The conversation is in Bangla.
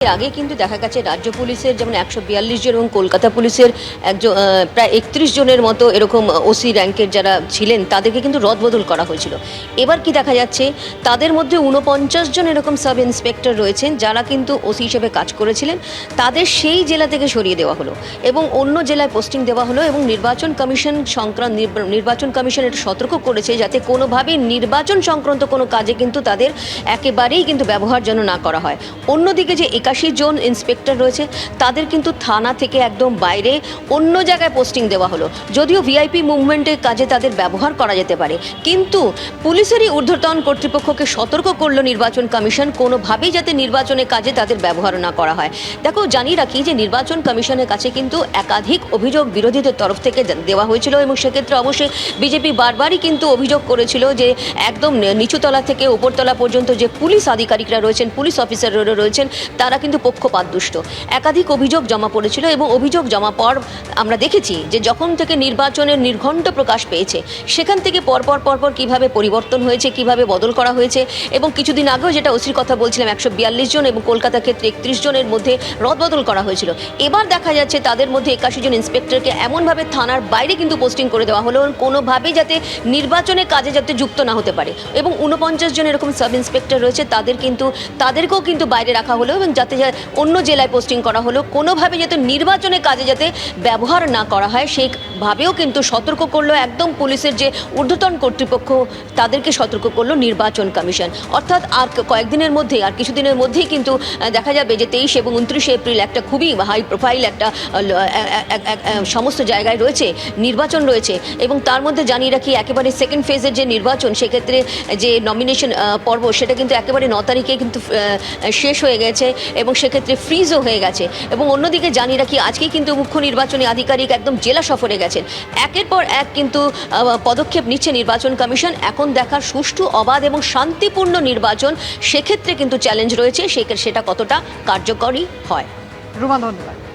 এর আগে কিন্তু দেখা গেছে রাজ্য পুলিশের যেমন 142 জন এবং কলকাতা পুলিশের একজন প্রায় 31 জনের মতো এরকম ওসি র্যাঙ্কের যারা ছিলেন তাদেরকে কিন্তু রদবদল করা হয়েছিল। এবার কি দেখা যাচ্ছে, তাদের মধ্যে 49 জন এরকম সাব ইন্সপেক্টর রয়েছেন যারা কিন্তু ওসি হিসেবে কাজ করেছিলেন, তাদের সেই জেলা থেকে সরিয়ে দেওয়া হলো এবং অন্য জেলায় পোস্টিং দেওয়া হলো। এবং নির্বাচন কমিশন নির্বাচন কমিশন এটা সতর্ক করেছে যাতে কোনোভাবেই নির্বাচন সংক্রান্ত কোনো কাজে কিন্তু তাদের একেবারেই কিন্তু ব্যবহার যেন না করা হয়। অন্যদিকে যে 81 জন ইন্সপেক্টর রয়েছে তাদের কিন্তু থানা থেকে একদম বাইরে অন্য জায়গায় পোস্টিং দেওয়া হলো। যদিও ভিআইপি মুভমেন্টের কাজে তাদের ব্যবহার করা যেতে পারে, কিন্তু পুলিশেরই ঊর্ধ্বতন কর্তৃপক্ষকে সতর্ক করলো নির্বাচন কমিশন কোনোভাবেই যাতে নির্বাচনের কাজে তাদের ব্যবহার না করা হয়। দেখো, জানিয়ে রাখি যে নির্বাচন কমিশনের কাছে কিন্তু একাধিক অভিযোগ বিরোধীদের তরফ থেকে দেওয়া হয়েছিল এবং সেক্ষেত্রে অবশ্যই বিজেপি বারবারই কিন্তু অভিযোগ করেছিল যে একদম নিচুতলা থেকে উপরতলা পর্যন্ত যে পুলিশ আধিকারিকরা রয়েছেন, পুলিশ অফিসাররা রয়েছেন, তারা কিন্তু পক্ষপাতদুষ্ট। একাধিক অভিযোগ জমা পড়েছিল এবং অভিযোগ জমা পর আমরা দেখেছি যে যখন থেকে নির্বাচনের নির্ঘণ্ট প্রকাশ পেয়েছে সেখান থেকে পরপর কীভাবে পরিবর্তন হয়েছে, কিভাবে বদল করা হয়েছে। এবং কিছুদিন আগেও যেটা ওসির কথা বলছিলাম, 142 জন এবং কলকাতার ক্ষেত্রে 31 জনের মধ্যে রদবদল করা হয়েছিল। এবার দেখা যাচ্ছে তাদের মধ্যে 81 জন ইন্সপেক্টরকে এমনভাবে থানার বাইরে কিন্তু পোস্টিং করে দেওয়া হলো কোনোভাবেই যাতে নির্বাচনের কাজে যাতে যুক্ত না হতে পারে। এবং 49 জন এরকম সাব ইন্সপেক্টর রয়েছে তাদেরকেও কিন্তু বাইরে রাখা হলো এবং যাতে অন্য জেলায় পোস্টিং করা হলো, কোনোভাবে যাতে নির্বাচনের কাজে যাতে ব্যবহার না করা হয় সেইভাবেও কিন্তু সতর্ক করলো একদম পুলিশের যে ঊর্ধ্বতন কর্তৃপক্ষ, তাদেরকে সতর্ক করলো নির্বাচন কমিশন। অর্থাৎ আর কয়েকদিনের মধ্যে, আর কিছুদিনের মধ্যেই কিন্তু দেখা যাবে যে 23 এবং 29 এপ্রিল একটা খুবই হাই প্রোফাইল একটা সমস্ত জায়গায় রয়েছে নির্বাচন রয়েছে। এবং তার মধ্যে জানিয়ে রাখি একেবারে সেকেন্ড ফেজের যে নির্বাচন, সেক্ষেত্রে যে নমিনেশন পর্ব সেটা কিন্তু একেবারে 9 তারিখে কিন্তু শেষ হয়ে গেছে এবং সেক্ষেত্রে ফ্রিজও হয়ে গেছে। এবং অন্যদিকে জানিয়ে রাখি আজকেই কিন্তু মুখ্য নির্বাচনী আধিকারিক একদম জেলা সফরে গেছেন। একের পর এক কিন্তু পদক্ষেপ নিচ্ছে নির্বাচন কমিশন। এখন দেখার সুষ্ঠু, অবাধ এবং শান্তিপূর্ণ নির্বাচন, সেক্ষেত্রে কিন্তু চ্যালেঞ্জ রয়েছে, সেটা কতটা কার্যকরী হয়। রুমা, ধন্যবাদ।